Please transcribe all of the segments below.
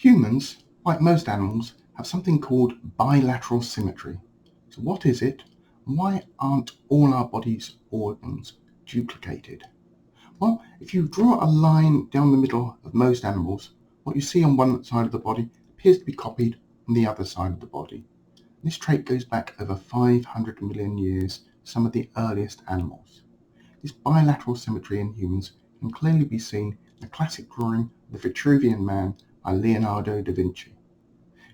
Humans, like most animals, have something called bilateral symmetry. So what is it, and why aren't all our body's organs duplicated? Well, if you draw a line down the middle of most animals, what you see on one side of the body appears to be copied on the other side of the body. This trait goes back over 500 million years to some of the earliest animals. This bilateral symmetry in humans can clearly be seen in the classic drawing of the Vitruvian Man by Leonardo da Vinci.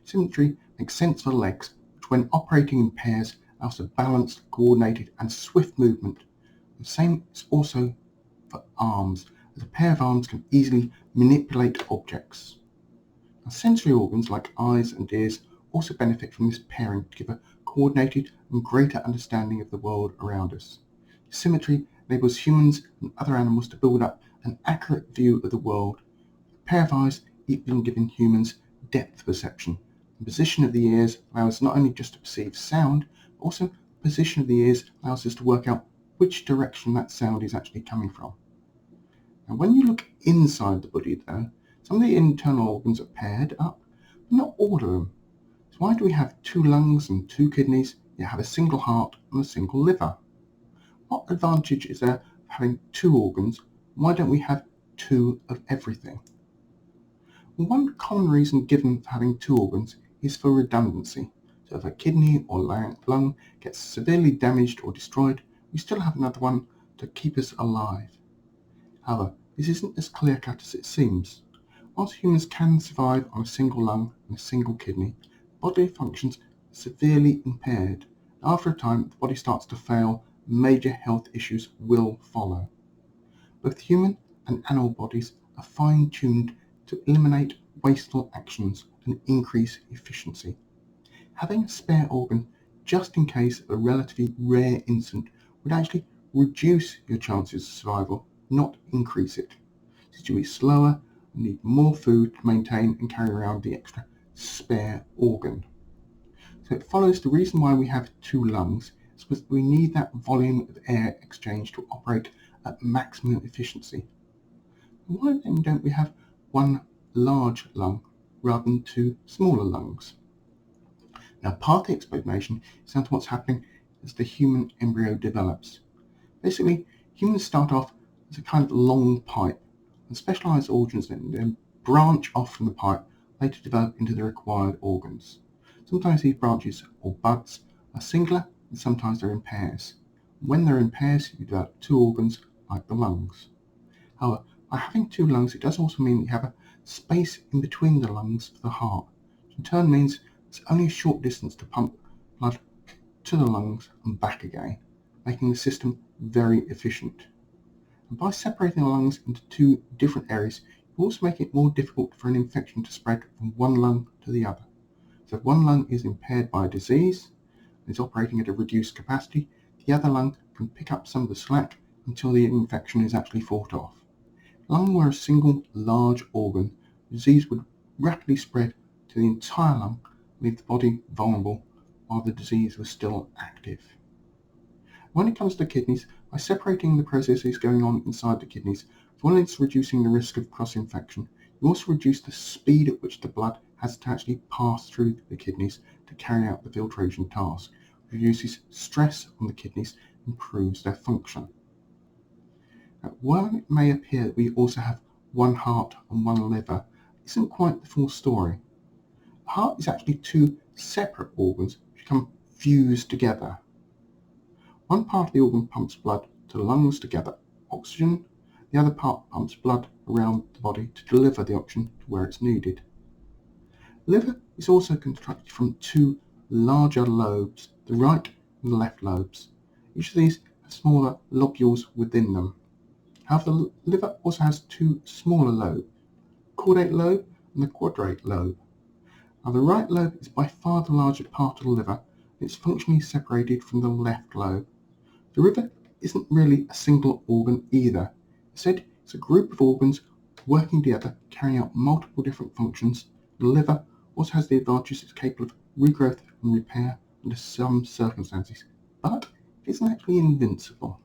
Symmetry makes sense for legs, which when operating in pairs allows a balanced, coordinated and swift movement. The same is also for arms, as a pair of arms can easily manipulate objects. Now, sensory organs like eyes and ears also benefit from this pairing to give a coordinated and greater understanding of the world around us. Symmetry enables humans and other animals to build up an accurate view of the world. A pair of eyes even giving humans depth perception. The position of the ears allows us not only just to perceive sound, but also the position of the ears allows us to work out which direction that sound is actually coming from. Now, when you look inside the body though, some of the internal organs are paired up, but not all of them. So why do we have 2 lungs and 2 kidneys, yet have a single heart and a single liver? What advantage is there of having 2 organs? Why don't we have 2 of everything? Well, one common reason given for having 2 organs is for redundancy. So if a kidney or lung gets severely damaged or destroyed, we still have another one to keep us alive. However, this isn't as clear-cut as it seems. Whilst humans can survive on a single lung and a single kidney, bodily functions are severely impaired. After a time, the body starts to fail, major health issues will follow. Both human and animal bodies are fine-tuned to eliminate wasteful actions and increase efficiency. Having a spare organ just in case of a relatively rare incident would actually reduce your chances of survival, not increase it. So you'll be slower and need more food to maintain and carry around the extra spare organ. So it follows the reason why we have 2 lungs is because we need that volume of air exchange to operate at maximum efficiency. Why then don't we have 1 large lung rather than 2 smaller lungs? Now, part of the explanation is down to what's happening as the human embryo develops. Basically, humans start off as a kind of long pipe, and specialised organs then branch off from the pipe, later develop into the required organs. Sometimes these branches, or buds, are singular, and sometimes they're in pairs. When they're in pairs, you develop 2 organs, like the lungs. However, by having 2 lungs, it does also mean that you have a space in between the lungs for the heart, which in turn means it's only a short distance to pump blood to the lungs and back again, making the system very efficient. And by separating the lungs into 2 different areas, you also make it more difficult for an infection to spread from one lung to the other. So if one lung is impaired by a disease and is operating at a reduced capacity, the other lung can pick up some of the slack until the infection is actually fought off. If the lung were a single large organ, the disease would rapidly spread to the entire lung, leave the body vulnerable while the disease was still active. When it comes to kidneys, by separating the processes going on inside the kidneys, as well as reducing the risk of cross-infection, you also reduce the speed at which the blood has to actually pass through the kidneys to carry out the filtration task, which reduces stress on the kidneys and improves their function. Now, while it may appear that we also have 1 heart and 1 liver, it isn't quite the full story. The heart is actually 2 separate organs which become fused together. One part of the organ pumps blood to the lungs to gather oxygen, the other part pumps blood around the body to deliver the oxygen to where it's needed. The liver is also constructed from 2 larger lobes, the right and the left lobes. Each of these has smaller lobules within them. However, the liver also has 2 smaller lobes, the caudate lobe and the quadrate lobe. Now, the right lobe is by far the larger part of the liver, and it's functionally separated from the left lobe. The liver isn't really a single organ either. Instead, it's a group of organs working together, carrying out multiple different functions. The liver also has the advantage it's capable of regrowth and repair under some circumstances, but it isn't actually invincible.